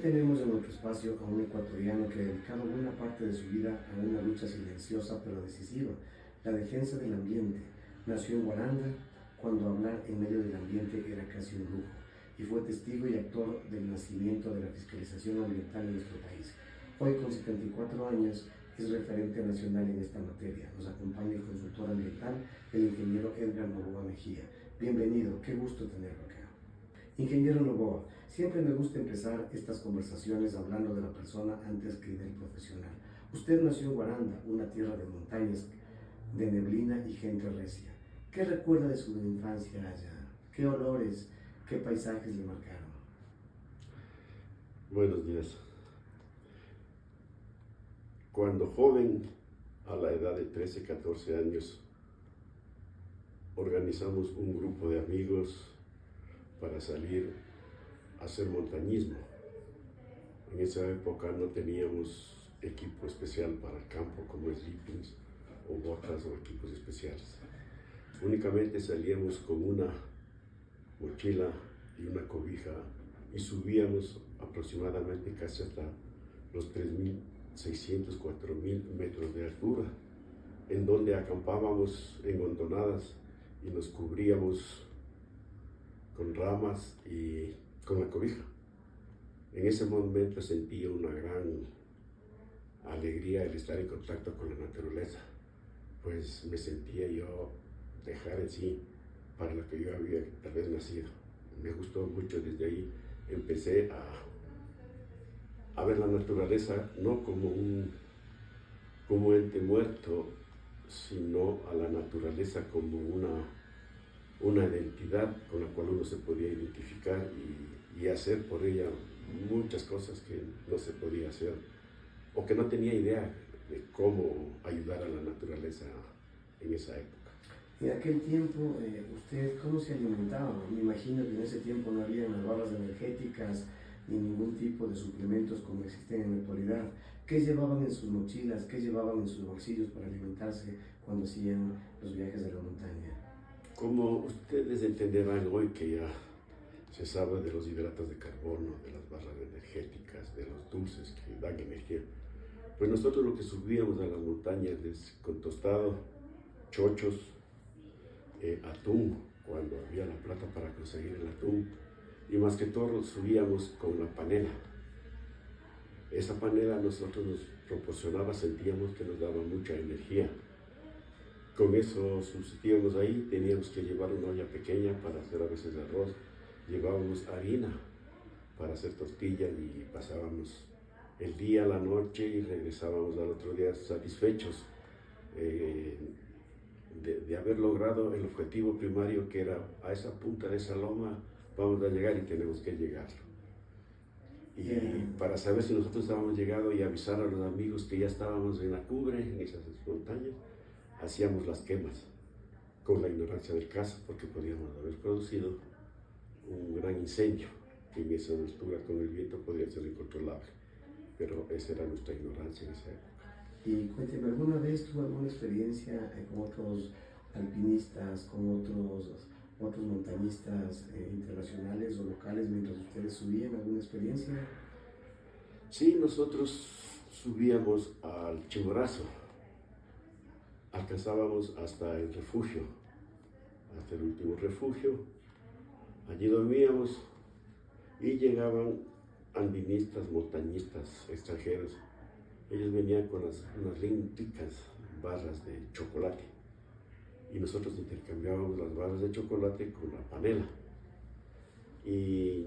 Tenemos en nuestro espacio a un ecuatoriano que ha dedicado buena parte de su vida a una lucha silenciosa pero decisiva, la defensa del ambiente. Nació en Guaranda, cuando hablar en medio del ambiente era casi un lujo, y fue testigo y actor del nacimiento de la fiscalización ambiental en nuestro país. Hoy, con 74 años, es referente nacional en esta materia. Nos acompaña el consultor ambiental, el ingeniero Edgar Novoa Mejía. Bienvenido, qué gusto tenerlo acá. Ingeniero Novoa, siempre me gusta empezar estas conversaciones hablando de la persona antes que del profesional. Usted nació en Guaranda, una tierra de montañas, de neblina y gente recia. ¿Qué recuerda de su infancia allá? ¿Qué olores, qué paisajes le marcaron? Buenos días. Cuando joven, a la edad de 13, 14 años, organizamos un grupo de amigos para salir a hacer montañismo. En esa época no teníamos equipo especial para el campo como sleepings o botas o equipos especiales. Únicamente salíamos con una mochila y una cobija y subíamos aproximadamente casi hasta los 3.600, 4.000 metros de altura, en donde acampábamos en hondonadas y nos cubríamos con ramas y con la cobija. En ese momento sentía una gran alegría el estar en contacto con la naturaleza, pues me sentía yo dejar en sí para lo que yo había tal vez nacido. Me gustó mucho. Desde ahí empecé a ver la naturaleza no como ente muerto, sino a la naturaleza como una identidad con la cual uno se podía identificar y hacer por ella muchas cosas que no se podía hacer o que no tenía idea de cómo ayudar a la naturaleza en esa época. En aquel tiempo, ¿usted cómo se alimentaba? Me imagino que en ese tiempo no había las barras energéticas ni ningún tipo de suplementos como existen en la actualidad. ¿Qué llevaban en sus mochilas? ¿Qué llevaban en sus bolsillos para alimentarse cuando hacían los viajes de la montaña? Como ustedes entenderán hoy que ya se sabe de los hidratos de carbono, de las barras energéticas, de los dulces que dan energía, pues nosotros lo que subíamos a las montañas es con tostado, chochos, atún, cuando había la plata para conseguir el atún, y más que todo subíamos con la panela. Esa panela a nosotros nos proporcionaba, sentíamos que nos daba mucha energía. Con eso subsistíamos ahí. Teníamos que llevar una olla pequeña para hacer a veces arroz, llevábamos harina para hacer tortilla y pasábamos el día, la noche y regresábamos al otro día satisfechos de haber logrado el objetivo primario, que era a esa punta de esa loma vamos a llegar y tenemos que llegar. Y para saber si nosotros estábamos llegando y avisar a los amigos que ya estábamos en la cumbre, en esas montañas, hacíamos las quemas con la ignorancia del caso, porque podíamos haber producido un gran incendio que en esa altura con el viento podría ser incontrolable, pero esa era nuestra ignorancia en esa época. Y cuénteme, ¿alguna vez tuvo alguna experiencia con otros alpinistas, con otros montañistas internacionales o locales mientras ustedes subían? ¿Alguna experiencia? Sí, nosotros subíamos al Chimborazo, alcanzábamos hasta el refugio, hasta el último refugio. Allí dormíamos y llegaban andinistas, montañistas extranjeros. Ellos venían con unas lindicas barras de chocolate y nosotros intercambiábamos las barras de chocolate con la panela. Y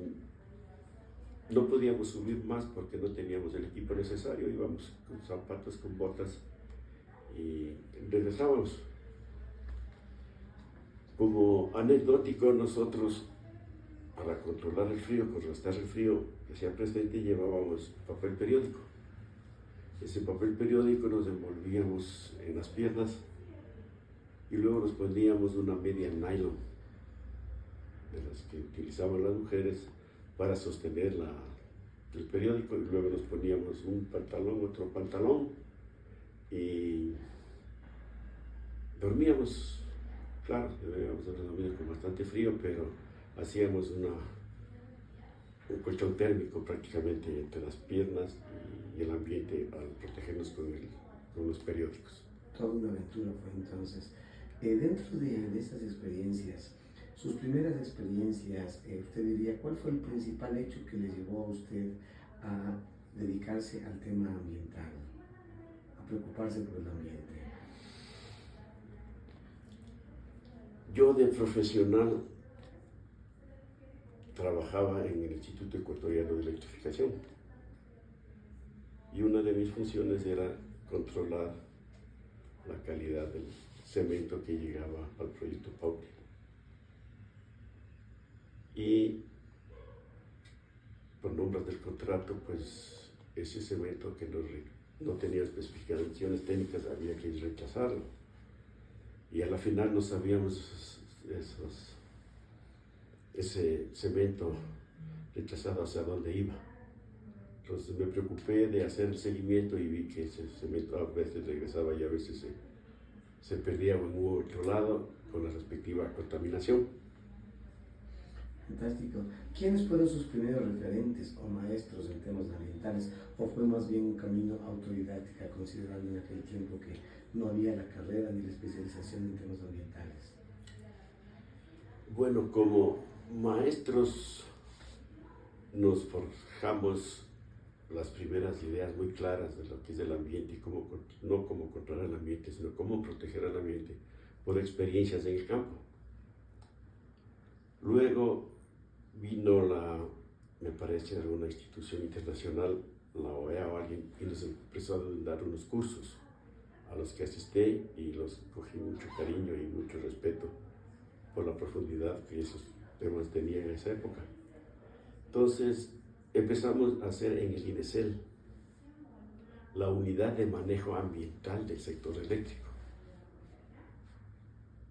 no podíamos subir más porque no teníamos el equipo necesario. Íbamos con zapatos, con botas y regresábamos. Como anecdótico, nosotros, para controlar el frío, contrarrestar el frío que hacía presente, llevábamos papel periódico. Ese papel periódico nos envolvíamos en las piernas y luego nos poníamos una media nylon, de las que utilizaban las mujeres para sostener el periódico, y luego nos poníamos un pantalón, otro pantalón, y dormíamos. Claro, debíamos haber dormido con bastante frío, pero hacíamos un colchón térmico prácticamente entre las piernas y el ambiente al protegernos con los periódicos. Toda una aventura fue entonces. Dentro de esas experiencias, sus primeras experiencias, usted diría, ¿cuál fue el principal hecho que le llevó a usted a dedicarse al tema ambiental, a preocuparse por el ambiente? Yo de profesional trabajaba en el Instituto Ecuatoriano de Electrificación y una de mis funciones era controlar la calidad del cemento que llegaba al proyecto Pauta. Y por nombres del contrato, pues ese cemento que no tenía especificaciones técnicas había que rechazarlo. Y a la final no sabíamos ese cemento rechazado hacia dónde iba. Entonces me preocupé de hacer el seguimiento y vi que ese cemento a veces regresaba y a veces se perdía en otro lado con la respectiva contaminación. Fantástico. ¿Quiénes fueron sus primeros referentes o maestros en temas ambientales? ¿O fue más bien un camino autodidáctica, considerando en aquel tiempo que no había la carrera ni la especialización en temas ambientales? Bueno, como maestros nos forjamos las primeras ideas muy claras de lo que es el ambiente y cómo, no cómo controlar el ambiente, sino cómo proteger el ambiente por experiencias en el campo. Luego vino me parece, alguna institución internacional, la OEA o alguien, y nos empezó a dar unos cursos a los que asistí y los cogí mucho cariño y mucho respeto por la profundidad que esos temas tenían en esa época. Entonces empezamos a hacer en el INESEL la unidad de manejo ambiental del sector eléctrico.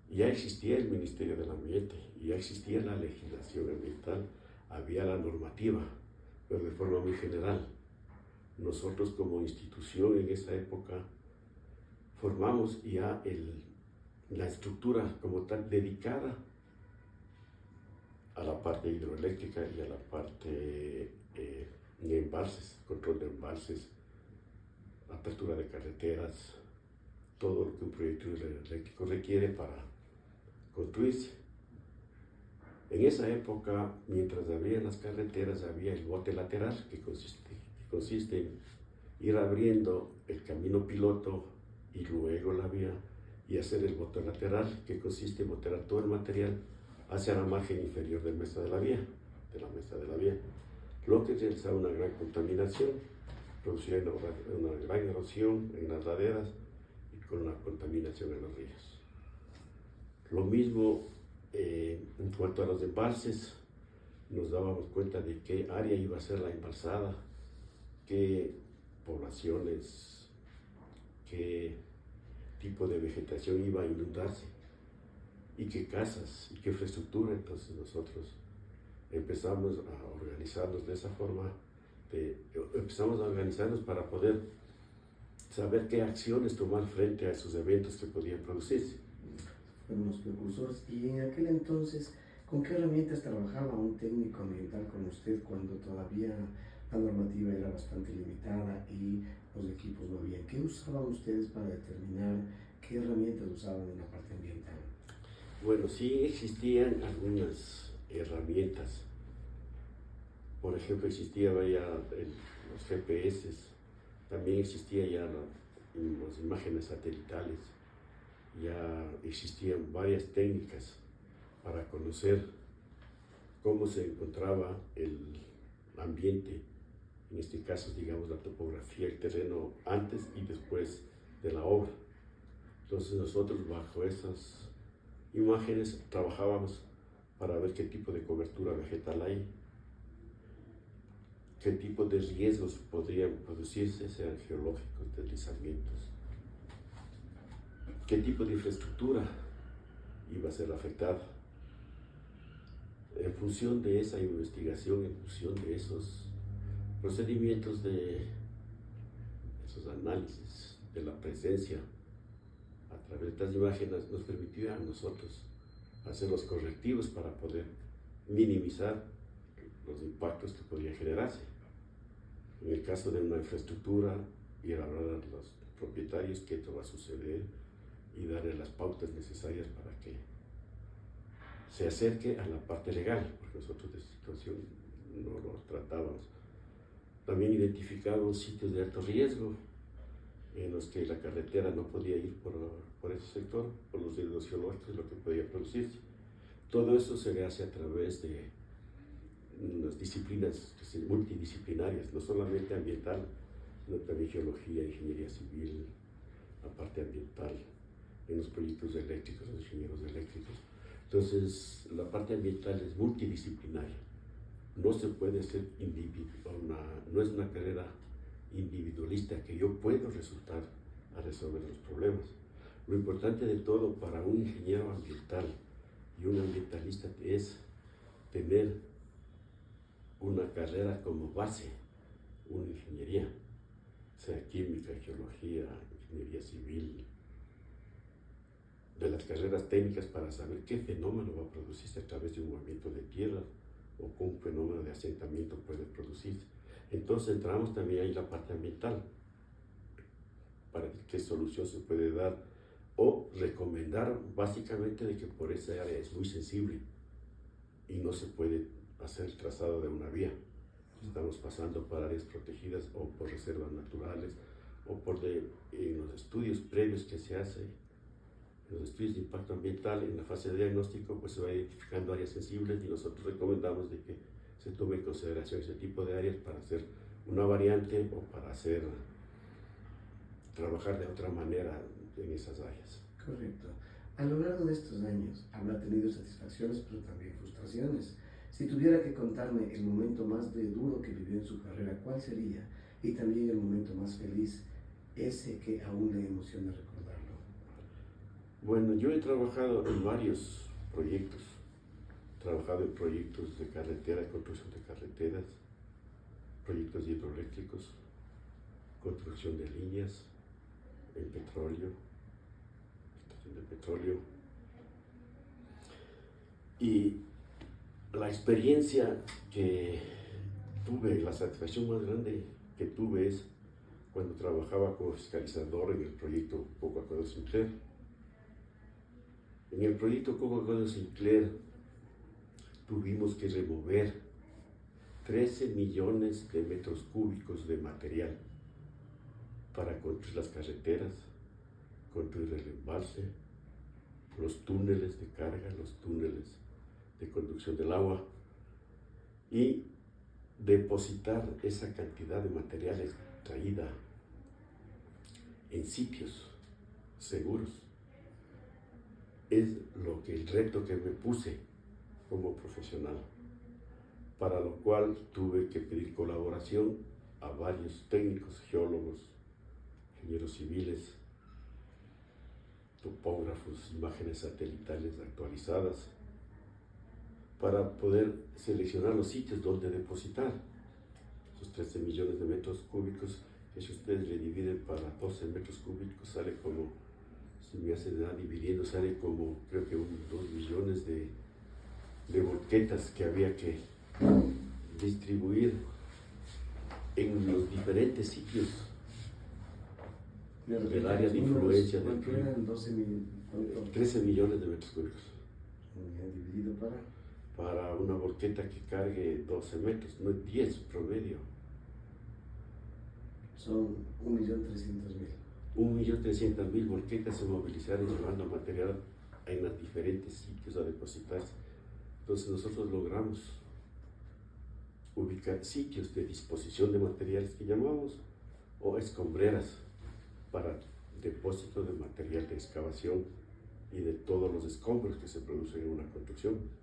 Ya existía el Ministerio del Ambiente, ya existía la legislación ambiental, había la normativa, pero de forma muy general. Nosotros como institución en esa época formamos ya la estructura como tal dedicada a la parte hidroeléctrica y a la parte de embalses, control de embalses, apertura de carreteras, todo lo que un proyecto hidroeléctrico requiere para construirse. En esa época, mientras había las carreteras, había el bote lateral, que consiste en ir abriendo el camino piloto y luego la vía, y hacer el bote lateral, que consiste en botar todo el material hacia la margen inferior de la mesa de la vía, lo que realizaba una gran contaminación, producía una gran erosión en las laderas y con la contaminación en los ríos. Lo mismo en cuanto a los embalses, nos dábamos cuenta de qué área iba a ser la embalsada, qué poblaciones, qué tipo de vegetación iba a inundarse y qué casas y qué infraestructura. Entonces nosotros empezamos a organizarnos de esa forma, empezamos a organizarnos para poder saber qué acciones tomar frente a esos eventos que podían producirse. Fueron los precursores. Y en aquel entonces, ¿con qué herramientas trabajaba un técnico ambiental como usted cuando todavía la normativa era bastante limitada y los equipos no habían? ¿Qué usaban ustedes para determinar qué herramientas usaban en la parte ambiental? Bueno, sí existían algunas herramientas. Por ejemplo, existía ya los GPS, también existía ya las imágenes satelitales, ya existían varias técnicas para conocer cómo se encontraba el ambiente, en este caso, digamos, la topografía, el terreno antes y después de la obra. Entonces nosotros bajo esas imágenes trabajábamos para ver qué tipo de cobertura vegetal hay, qué tipo de riesgos podrían producirse, sean geológicos, deslizamientos, qué tipo de infraestructura iba a ser afectada. En función de esa investigación, en función de esos procedimientos, de esos análisis de la presencia a través de estas imágenes, nos permitía a nosotros hacer los correctivos para poder minimizar los impactos que podrían generarse. En el caso de una infraestructura, ir a hablar a los propietarios qué esto va a suceder y darle las pautas necesarias para que se acerque a la parte legal, porque nosotros de esta situación no lo tratábamos. También identificamos sitios de alto riesgo en los que la carretera no podía ir por ese sector, por los riesgos geológicos, lo que podía producirse. Todo eso se hace a través de unas disciplinas multidisciplinarias, no solamente ambiental, sino también geología, ingeniería civil, la parte ambiental, en los proyectos eléctricos, los ingenieros eléctricos. Entonces, la parte ambiental es multidisciplinaria. No se puede ser no es una carrera individualista que yo puedo resultar a resolver los problemas. Lo importante de todo para un ingeniero ambiental y un ambientalista es tener una carrera como base, una ingeniería, sea química, geología, ingeniería civil, de las carreras técnicas para saber qué fenómeno va a producirse a través de un movimiento de tierra o con un fenómeno de asentamiento puede producirse. Entonces entramos también ahí la parte ambiental, para qué solución se puede dar o recomendar básicamente de que por esa área es muy sensible y no se puede hacer el trazado de una vía. Estamos pasando por áreas protegidas o por reservas naturales o en los estudios previos que se hacen, en los estudios de impacto ambiental, en la fase de diagnóstico, pues se va identificando áreas sensibles y nosotros recomendamos de que se tome en consideración ese tipo de áreas para hacer una variante o para trabajar de otra manera en esas áreas. Correcto. A lo largo de estos años habrá tenido satisfacciones, pero también frustraciones. Si tuviera que contarme el momento más duro que vivió en su carrera, ¿cuál sería? Y también el momento más feliz, ese que aún le emociona recordarlo. Bueno, yo he trabajado en varios proyectos. He trabajado en proyectos de carretera, construcción de carreteras, proyectos hidroeléctricos, construcción de líneas, en petróleo, estación de petróleo. Y la experiencia que tuve, la satisfacción más grande que tuve es cuando trabajaba como fiscalizador en el proyecto Coca-Cola Sinclair. En el proyecto Coca-Cola Sinclair tuvimos que remover 13 millones de metros cúbicos de material para construir las carreteras, construir el embalse, los túneles de carga, los túneles de conducción del agua y depositar esa cantidad de material extraída en sitios seguros. Es el reto que me puse como profesional, para lo cual tuve que pedir colaboración a varios técnicos, geólogos, ingenieros civiles, topógrafos, imágenes satelitales actualizadas, para poder seleccionar los sitios donde depositar esos 13 millones de metros cúbicos, que si ustedes le dividen para 12 metros cúbicos sale como, si me hacen dividiendo, sale como creo que 2 millones de volquetas que había que distribuir en los diferentes sitios del área de influencia del río. 13 millones de metros cúbicos. Dividido para una volqueta que cargue 12 metros, no es 10 promedio. Son 1.300.000. 1.300.000 volquetas se movilizaron llevando material en los diferentes sitios a depositarse. Entonces nosotros logramos ubicar sitios de disposición de materiales que llamamos o escombreras para depósito de material de excavación y de todos los escombros que se producen en una construcción.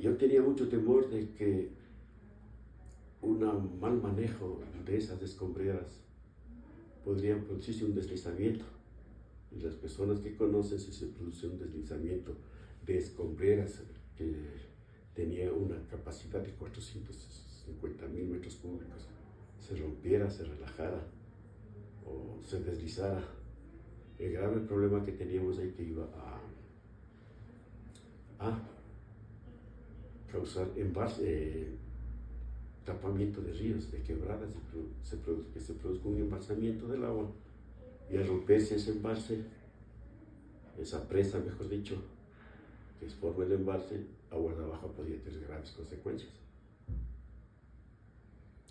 Yo tenía mucho temor de que un mal manejo de esas escombreras podrían producirse un deslizamiento. Y las personas que conocen, si se produce un deslizamiento de escombreras que tenía una capacidad de 450.000 metros cúbicos, se rompiera, se relajara o se deslizara, el grave problema que teníamos ahí que iba a causar tapamiento de ríos, de quebradas, que se produzca un embalsamiento del agua, y al romperse ese embalse, esa presa, mejor dicho, que forma el embalse, aguas abajo podría tener graves consecuencias.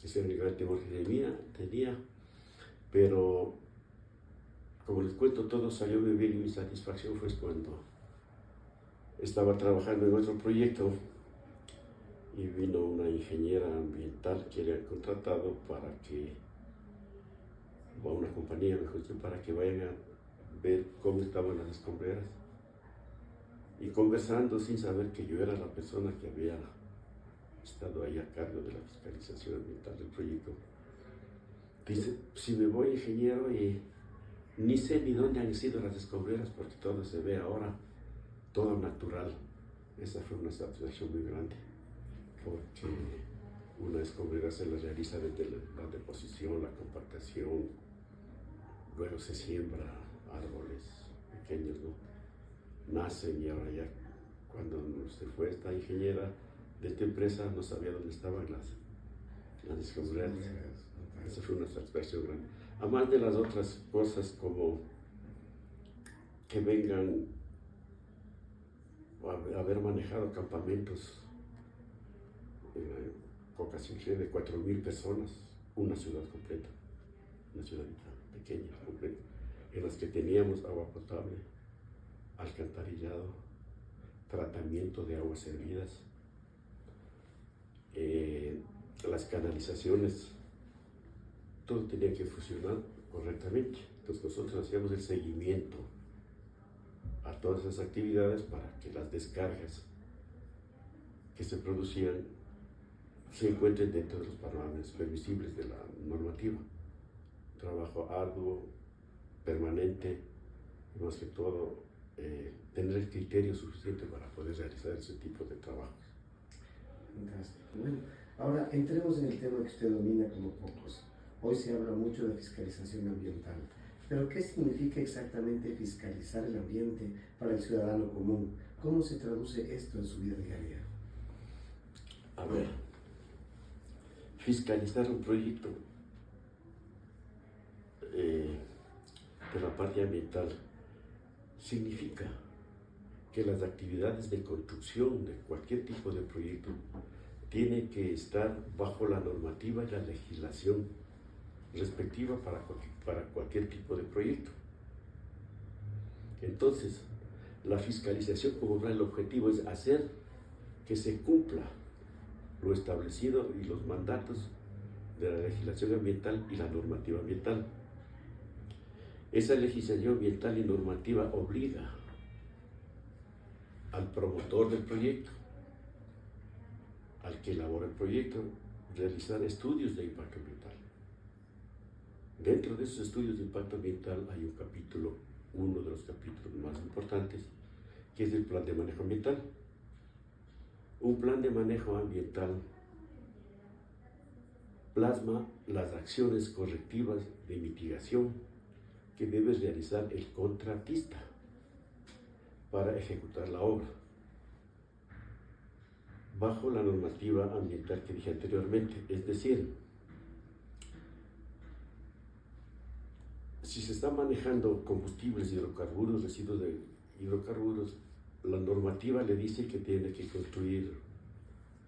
Ese era el gran temor que tenía, pero como les cuento, todo salió muy bien y mi satisfacción fue cuando estaba trabajando en otro proyecto y vino una ingeniera ambiental que le han contratado o una compañía, mejor dicho, para que vayan a ver cómo estaban las escombreras. Y conversando sin saber que yo era la persona que había estado ahí a cargo de la fiscalización ambiental del proyecto, dice, si me voy, ingeniero, y ni sé ni dónde han sido las escombreras porque todo se ve ahora, todo natural. Esa fue una satisfacción muy grande, porque una escombrera se la realiza desde la deposición, la compactación, luego se siembra árboles pequeños, ¿no? Nacen, y ahora ya cuando se fue esta ingeniera de esta empresa no sabía dónde estaban las escombreras. Esa fue una satisfacción grande. Además de las otras cosas como que vengan a haber manejado campamentos en Cocasinclé de 4.000 personas, una ciudad completa, una ciudadita pequeña, completa, en las que teníamos agua potable, alcantarillado, tratamiento de aguas servidas, las canalizaciones, todo tenía que funcionar correctamente. Entonces nosotros hacíamos el seguimiento a todas esas actividades para que las descargas que se producían se encuentren dentro de los parámetros permisibles de la normativa. Trabajo arduo, permanente, y más que todo tener el criterio suficiente para poder realizar ese tipo de trabajos. Fantástico. Bueno, ahora entremos en el tema que usted domina como pocos. Hoy se habla mucho de fiscalización ambiental, pero ¿qué significa exactamente fiscalizar el ambiente para el ciudadano común? ¿Cómo se traduce esto en su vida diaria? A ver, fiscalizar un proyecto de la parte ambiental significa que las actividades de construcción de cualquier tipo de proyecto tienen que estar bajo la normativa y la legislación respectiva para cualquier tipo de proyecto. Entonces, la fiscalización como tal, el objetivo es hacer que se cumpla lo establecido y los mandatos de la legislación ambiental y la normativa ambiental. Esa legislación ambiental y normativa obliga al promotor del proyecto, al que elabora el proyecto, realizar estudios de impacto ambiental. Dentro de esos estudios de impacto ambiental hay un capítulo, uno de los capítulos más importantes, que es el plan de manejo ambiental. Un plan de manejo ambiental plasma las acciones correctivas de mitigación que debe realizar el contratista para ejecutar la obra, bajo la normativa ambiental que dije anteriormente. Es decir, si se está manejando combustibles, hidrocarburos, residuos de hidrocarburos, la normativa le dice que tiene que construir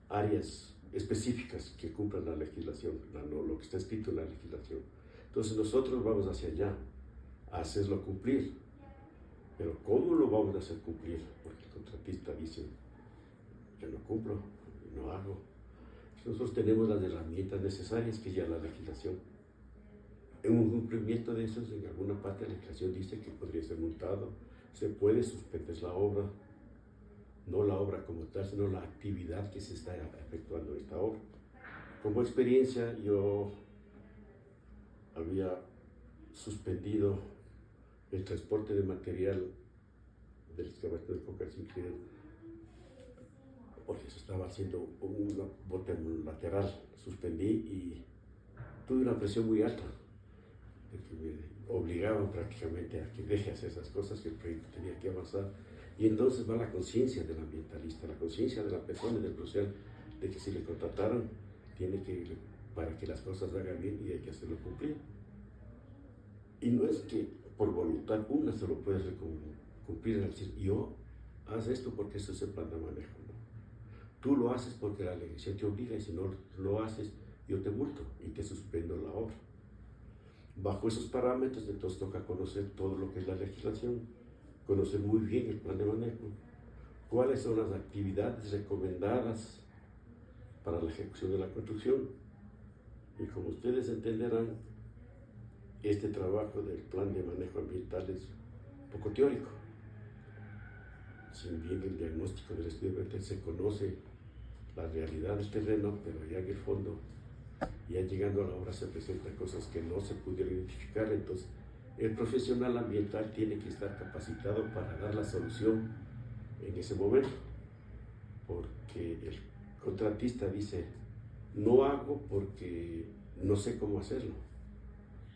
áreas específicas que cumplan la legislación, lo que está escrito en la legislación. Entonces nosotros vamos hacia allá a hacerlo cumplir. Pero ¿cómo lo vamos a hacer cumplir? Porque el contratista dice, yo no cumplo, no hago. Nosotros tenemos las herramientas necesarias, que es ya la legislación. En un cumplimiento de esos, en alguna parte de la legislación dice que podría ser multado, se puede suspender la obra, no la obra como tal, sino la actividad que se está efectuando en esta obra. Como experiencia, yo había suspendido el transporte de material del excavator de Cocasinclé porque se estaba haciendo un bote lateral. Suspendí y tuve una presión muy alta, de que me obligaban prácticamente a que deje hacer esas cosas, que el proyecto tenía que avanzar, Y entonces va la conciencia del ambientalista, la conciencia de la persona y del profesional, de que si le contrataron, tiene que, para que las cosas hagan bien y hay que hacerlo cumplir. Y no es que por voluntad una se lo puede cumplir, es decir, yo haz esto porque eso es el plan de manejo. ¿No? Tú lo haces porque la legislación te obliga y si no lo haces, yo te multo y te suspendo la obra. Bajo esos parámetros, entonces toca conocer todo lo que es la legislación, conocer muy bien el plan de manejo, cuáles son las actividades recomendadas para la ejecución de la construcción. Y como ustedes entenderán, este trabajo del plan de manejo ambiental es poco teórico. Si bien el diagnóstico del estudio ambiental se conoce la realidad del terreno, pero ya en el fondo, ya llegando a la obra se presentan cosas que no se pudieron identificar. Entonces, el profesional ambiental tiene que estar capacitado para dar la solución en ese momento, porque el contratista dice, no hago porque no sé cómo hacerlo,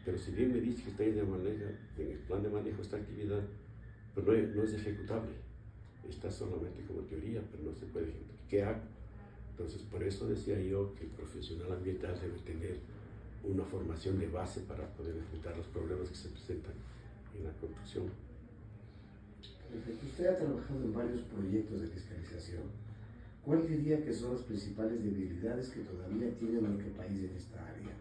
pero si bien me dice que está en el plan de manejo esta actividad, pero no es ejecutable, está solamente como teoría, pero no se puede ejecutar. ¿Qué hago? Entonces, por eso decía yo que el profesional ambiental debe tener una formación de base para poder enfrentar los problemas que se presentan en la construcción. Perfecto. Usted ha trabajado en varios proyectos de fiscalización. ¿Cuál diría que son las principales debilidades que todavía tiene nuestro país en esta área?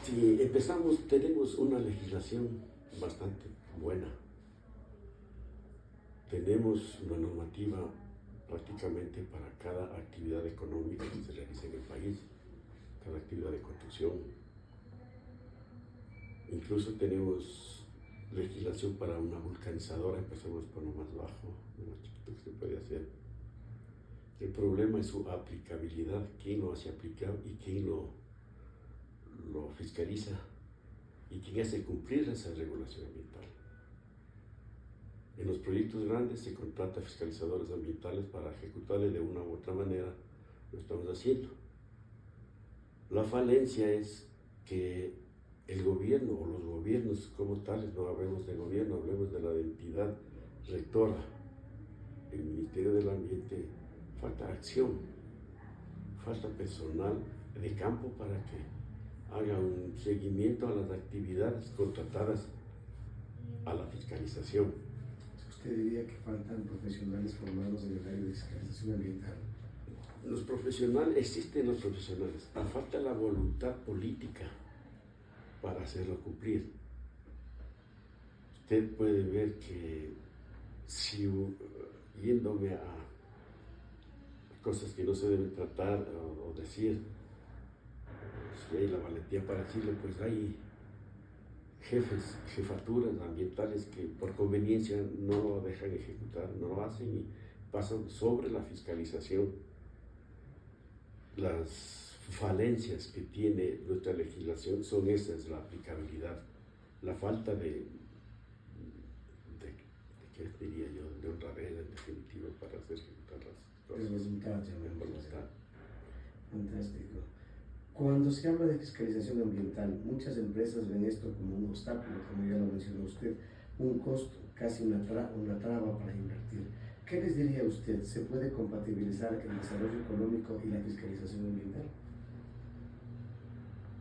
Si empezamos, tenemos una legislación bastante buena. Tenemos una normativa prácticamente para cada actividad económica que se realiza en el país, cada actividad de construcción. Incluso tenemos legislación para una vulcanizadora, empezamos por lo más bajo, lo más chiquito que se puede hacer. El problema es su aplicabilidad, quién lo hace aplicar y quién lo fiscaliza y quién hace cumplir esa regulación ambiental. En los proyectos grandes se contrata fiscalizadores ambientales para ejecutarle de una u otra manera, lo estamos haciendo. La falencia es que el gobierno o los gobiernos como tales, no hablemos de gobierno, hablemos de la entidad rectora, el Ministerio del Ambiente, falta acción, falta personal de campo para que haga un seguimiento a las actividades contratadas a la fiscalización. ¿Usted diría que faltan profesionales formados en el área de fiscalización ambiental? Los profesionales, existen los profesionales, falta la voluntad política para hacerlo cumplir. Usted puede ver que si yéndome a cosas que no se deben tratar o decir, si hay la valentía para decirlo, pues hay jefaturas ambientales que por conveniencia no lo dejan ejecutar, no lo hacen y pasan sobre la fiscalización. Las falencias que tiene nuestra legislación son esas, la aplicabilidad, la falta de ¿qué diría yo?, de honradez en definitiva para hacer ejecutar las cosas. El resultado, voluntad. Fantástico. Cuando se habla de fiscalización ambiental, muchas empresas ven esto como un obstáculo, como ya lo mencionó usted, un costo, casi una traba para invertir. ¿Qué les diría usted? ¿Se puede compatibilizar el desarrollo económico y la fiscalización ambiental?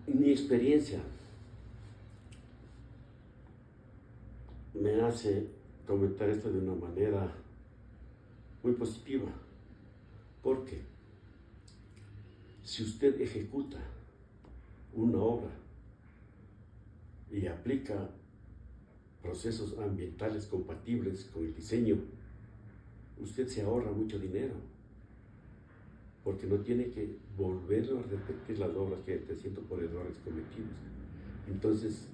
Mi experiencia me hace comentar esto de una manera muy positiva, porque si usted ejecuta una obra y aplica procesos ambientales compatibles con el diseño, usted se ahorra mucho dinero, porque no tiene que volver a repetir las obras que esté haciendo por errores cometidos. Entonces,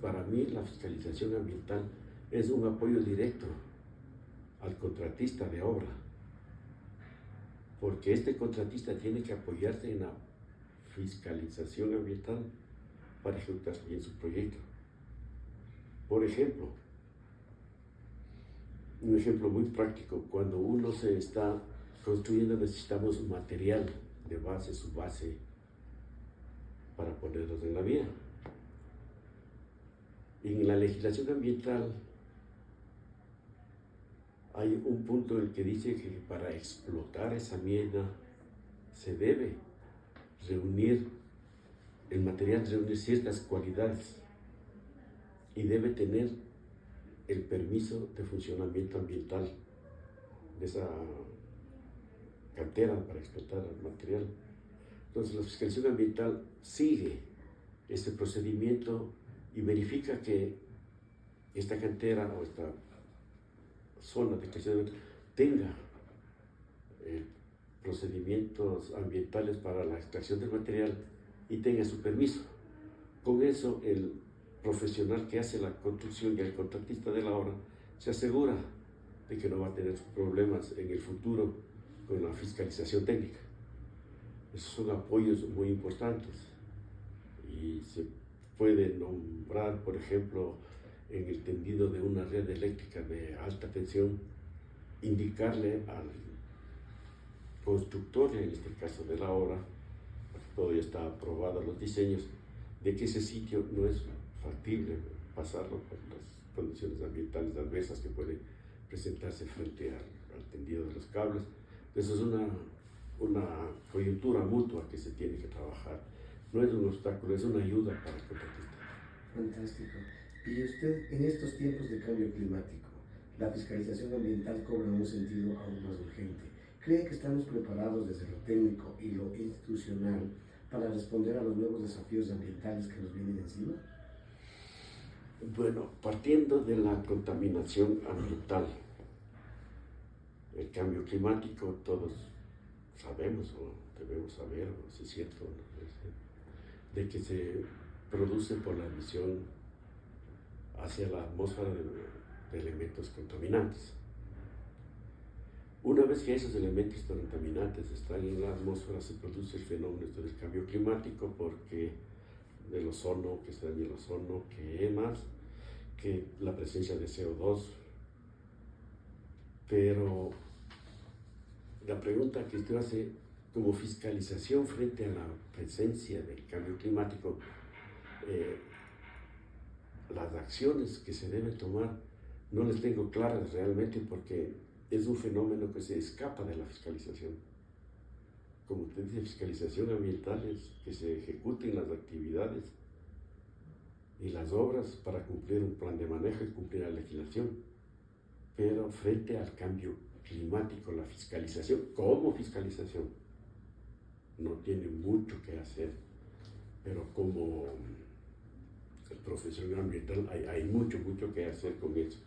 para mí la fiscalización ambiental es un apoyo directo al contratista de obra, porque este contratista tiene que apoyarse en la fiscalización ambiental para ejecutar bien su proyecto. Por ejemplo, un ejemplo muy práctico, cuando uno se está construyendo necesitamos material de base, su base, para ponerlos en la vía. En la legislación ambiental hay un punto en el que dice que para explotar esa mina se debe reunir, el material reúne ciertas cualidades y debe tener el permiso de funcionamiento ambiental de esa cantera para explotar el material. Entonces la fiscalización ambiental sigue ese procedimiento y verifica que esta cantera o esta zona de crecimiento tenga procedimientos ambientales para la extracción del material y tenga su permiso. Con eso, el profesional que hace la construcción y el contratista de la obra se asegura de que no va a tener problemas en el futuro con la fiscalización técnica. Esos son apoyos muy importantes y se puede nombrar, por ejemplo, en el tendido de una red eléctrica de alta tensión, indicarle al constructor, en este caso de la obra, porque todo ya está aprobado los diseños, de que ese sitio no es factible pasarlo por las condiciones ambientales adversas que pueden presentarse frente al tendido de los cables. Eso es una coyuntura mutua que se tiene que trabajar. No es un obstáculo, es una ayuda para el contratista. Fantástico. Y usted, en estos tiempos de cambio climático, la fiscalización ambiental cobra un sentido aún más urgente. ¿Cree que estamos preparados desde lo técnico y lo institucional para responder a los nuevos desafíos ambientales que nos vienen encima? Bueno, partiendo de la contaminación ambiental, el cambio climático, todos sabemos o debemos saber, o si es cierto, ¿no?, de que se produce por la emisión hacia la atmósfera de elementos contaminantes. Una vez que esos elementos contaminantes están en la atmósfera, se produce el fenómeno del cambio climático, porque del ozono, que se daña el ozono, que más, que la presencia de CO2. Pero la pregunta que usted hace, como fiscalización frente a la presencia del cambio climático, las acciones que se deben tomar no las tengo claras realmente, porque es un fenómeno que se escapa de la fiscalización. Como usted dice, fiscalización ambiental es que se ejecuten las actividades y las obras para cumplir un plan de manejo y cumplir la legislación. Pero frente al cambio climático, la fiscalización, como fiscalización, no tiene mucho que hacer, pero como profesional ambiental hay mucho que hacer con eso.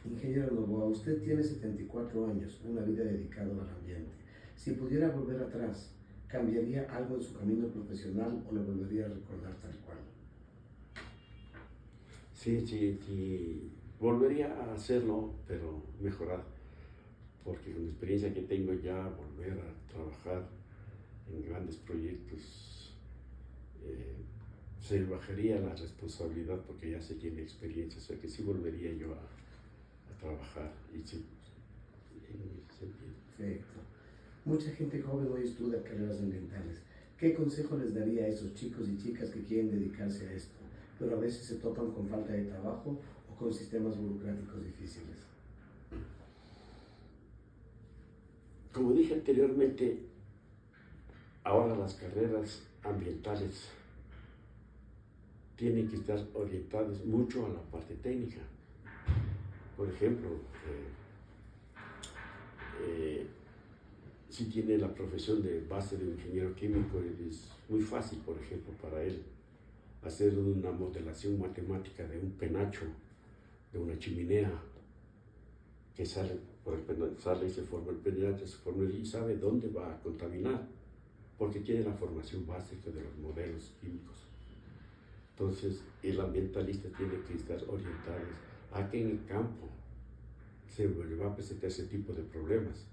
Ingeniero Novoa, usted tiene 74 años, una vida dedicada al ambiente. Si pudiera volver atrás, ¿cambiaría algo en su camino profesional o lo volvería a recordar tal cual? Sí, volvería a hacerlo, pero mejorar, porque con la experiencia que tengo ya, volver a trabajar en grandes proyectos, se bajaría la responsabilidad porque ya se tiene experiencia, o sea que sí volvería yo a trabajar, y sí, en ese sentido. Perfecto. Mucha gente joven hoy estudia carreras ambientales. ¿Qué consejo les daría a esos chicos y chicas que quieren dedicarse a esto, pero a veces se topan con falta de trabajo o con sistemas burocráticos difíciles? Como dije anteriormente, ahora las carreras ambientales tienen que estar orientadas mucho a la parte técnica. Por ejemplo, si tiene la profesión de base de ingeniero químico, es muy fácil, por ejemplo, para él hacer una modelación matemática de un penacho, de una chimenea, que sale y se forma el penacho, y sabe dónde va a contaminar, porque tiene la formación básica de los modelos químicos. Entonces, el ambientalista tiene que estar orientado a que en el campo se le va a presentar ese tipo de problemas.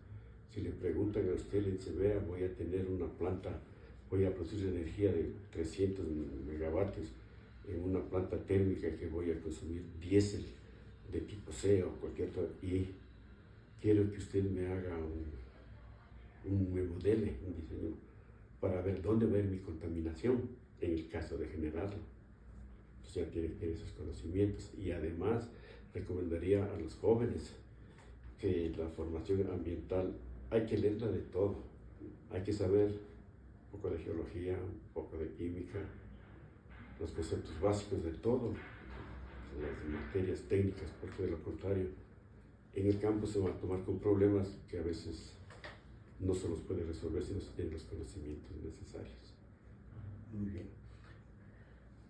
Si le preguntan a usted, le dice, vea, voy a tener una planta, voy a producir energía de 300 megavatios en una planta térmica que voy a consumir diésel de tipo C o cualquier otro, y quiero que usted me haga me modele un diseño para ver dónde va a ir mi contaminación en el caso de generarlo. Entonces ya tiene que tener esos conocimientos. Y además recomendaría a los jóvenes que la formación ambiental hay que leerla de todo. Hay que saber un poco de geología, un poco de química, los conceptos básicos de todo, las materias técnicas, porque de lo contrario, en el campo se van a tomar con problemas que a veces no se los puede resolver si no se tienen los conocimientos necesarios. Muy bien.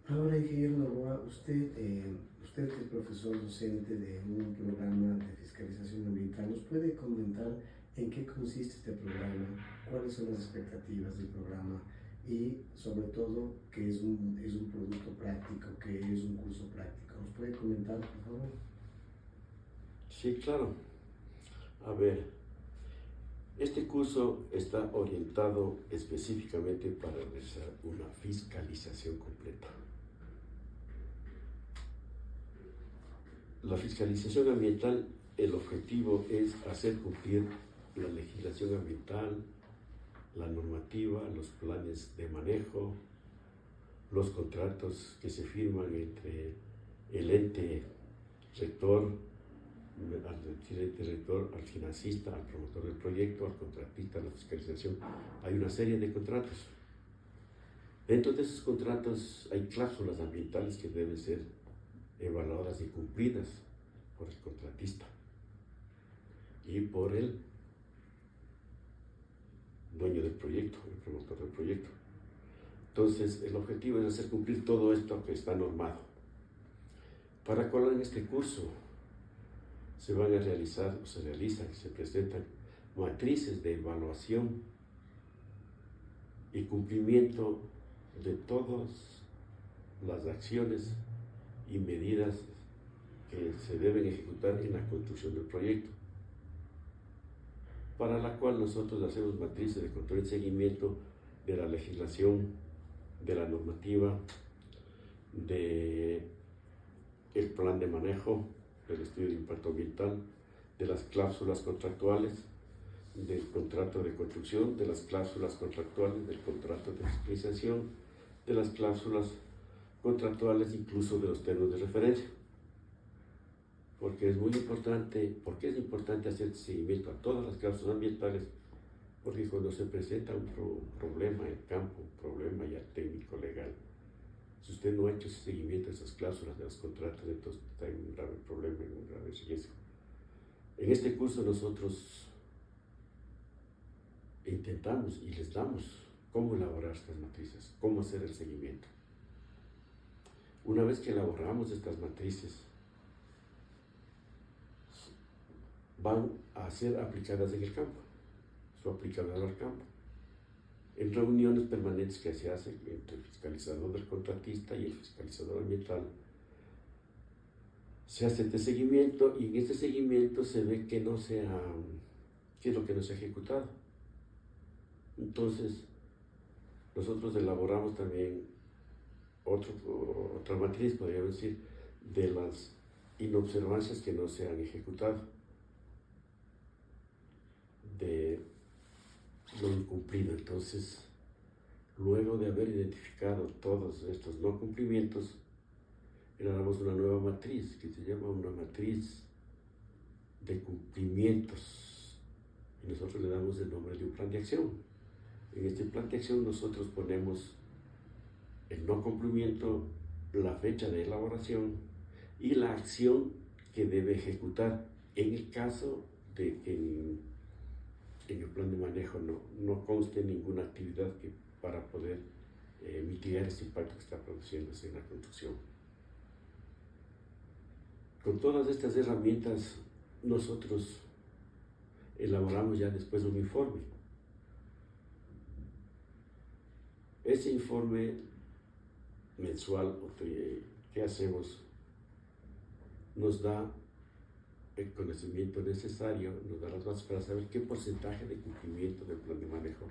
Ahora, ingeniero Novoa, usted es profesor docente de un programa de fiscalización ambiental. ¿Nos puede comentar en qué consiste este programa, cuáles son las expectativas del programa y, sobre todo, que es un producto práctico, que es un curso práctico? ¿Nos puede comentar, por favor? Sí, claro. A ver, este curso está orientado específicamente para realizar una fiscalización completa. La fiscalización ambiental, el objetivo es hacer cumplir la legislación ambiental, la normativa, los planes de manejo, los contratos que se firman entre el ente rector, al financista, al promotor del proyecto, al contratista, a la fiscalización. Hay una serie de contratos. Dentro de esos contratos hay cláusulas ambientales que deben ser evaluadas y cumplidas por el contratista y por el dueño del proyecto, el promotor del proyecto. Entonces, el objetivo es hacer cumplir todo esto que está normado. Para colar en este curso se van a realizar, o se realizan, se presentan matrices de evaluación y cumplimiento de todas las acciones y medidas que se deben ejecutar en la construcción del proyecto, para la cual nosotros hacemos matrices de control y seguimiento de la legislación, de la normativa, del plan de manejo, del estudio de impacto ambiental, de las cláusulas contractuales, del contrato de construcción, de las cláusulas contractuales, del contrato de fiscalización, de las cláusulas contractuales, incluso de los términos de referencia. Porque es muy importante, porque es importante hacer seguimiento a todas las cláusulas ambientales, porque cuando se presenta un problema en el campo, un problema ya técnico, legal, si usted no ha hecho ese seguimiento a esas cláusulas de los contratos, entonces está en un grave problema, en un grave riesgo. En este curso nosotros intentamos y les damos cómo elaborar estas matrices, cómo hacer el seguimiento. Una vez que elaboramos estas matrices, van a ser aplicadas en el campo, su aplicabilidad al campo. En reuniones permanentes que se hacen entre el fiscalizador del contratista y el fiscalizador ambiental, se hace este seguimiento y en este seguimiento se ve qué es lo que no se ha ejecutado. Entonces, nosotros elaboramos también otra matriz, podríamos decir, de las inobservancias que no se han ejecutado, de lo incumplido. Entonces, luego de haber identificado todos estos no cumplimientos, elaboramos una nueva matriz que se llama una matriz de cumplimientos y nosotros le damos el nombre de un plan de acción. En este plan de acción nosotros ponemos el no cumplimiento, la fecha de elaboración y la acción que debe ejecutar en el caso de que en el plan de manejo no conste ninguna actividad para poder mitigar ese impacto que está produciéndose en la construcción. Con todas estas herramientas nosotros elaboramos ya después un informe. Ese informe mensual que hacemos nos da el conocimiento necesario, nos da las bases para saber qué porcentaje de cumplimiento del plan de manejo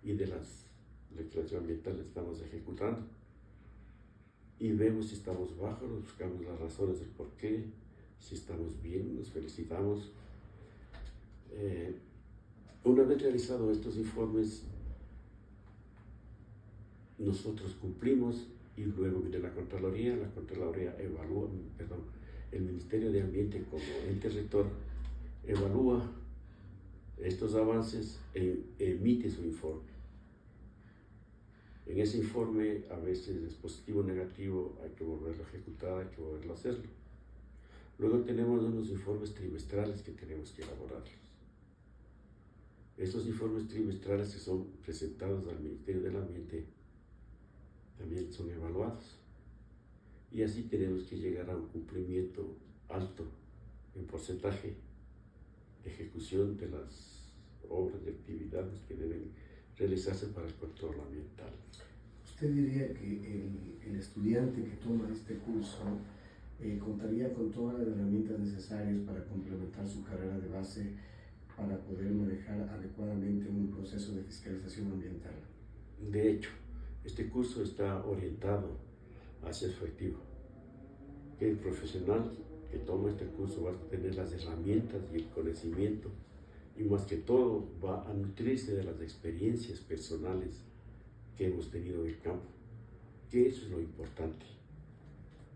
y de las legislación ambiental estamos ejecutando. Y vemos si estamos bajos, buscamos las razones del por qué, si estamos bien, nos felicitamos. Una vez realizados estos informes, nosotros cumplimos y luego viene la Contraloría evalúa, perdón, el Ministerio de Ambiente como ente rector evalúa estos avances e emite su informe. En ese informe a veces es positivo o negativo, hay que volverlo a ejecutar, hay que volverlo a hacerlo. Luego tenemos unos informes trimestrales que tenemos que elaborarlos. Estos informes trimestrales que son presentados al Ministerio del Ambiente también son evaluados. Y así tenemos que llegar a un cumplimiento alto en porcentaje de ejecución de las obras y actividades que deben realizarse para el control ambiental. ¿Usted diría que el estudiante que toma este curso contaría con todas las herramientas necesarias para complementar su carrera de base para poder manejar adecuadamente un proceso de fiscalización ambiental? De hecho, este curso está orientado hacia su objetivo. El profesional que toma este curso va a tener las herramientas y el conocimiento y más que todo va a nutrirse de las experiencias personales que hemos tenido en el campo, que eso es lo importante.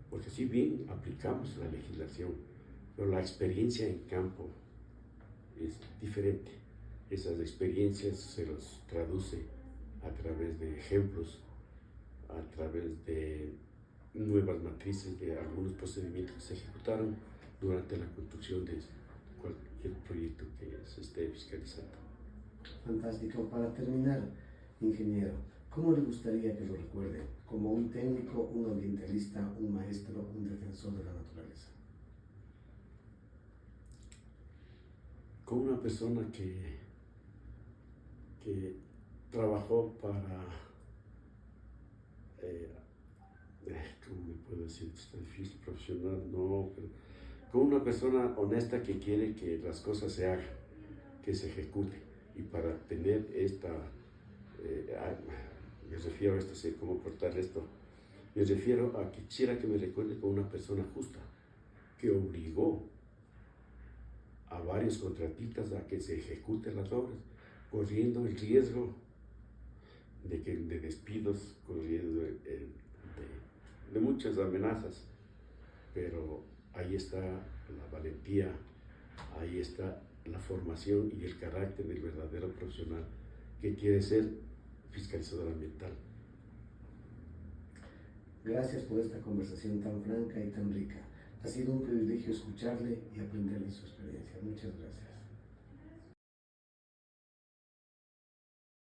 Porque si bien aplicamos la legislación, pero la experiencia en campo es diferente. Esas experiencias se los traduce a través de ejemplos, a través de nuevas matrices de algunos procedimientos que se ejecutaron durante la construcción de cualquier proyecto que se esté fiscalizando. Fantástico. Para terminar, ingeniero, ¿cómo le gustaría que lo recuerden? ¿Como un técnico, un ambientalista, un maestro, un defensor de la naturaleza? Como una persona que trabajó para, ¿cómo me puedo decir? Está difícil, profesional, no, pero como una persona honesta que quiere que las cosas se hagan, que se ejecuten. Y para tener esta, me refiero a esto, sé cómo cortar esto, me refiero a que quisiera que me recuerde como una persona justa, que obligó a varios contratistas a que se ejecuten las obras, corriendo el riesgo de despidos, corriendo de muchas amenazas, pero ahí está la valentía, ahí está la formación y el carácter del verdadero profesional que quiere ser fiscalizador ambiental. Gracias por esta conversación tan franca y tan rica. Ha sido un privilegio escucharle y aprender de su experiencia. Muchas gracias.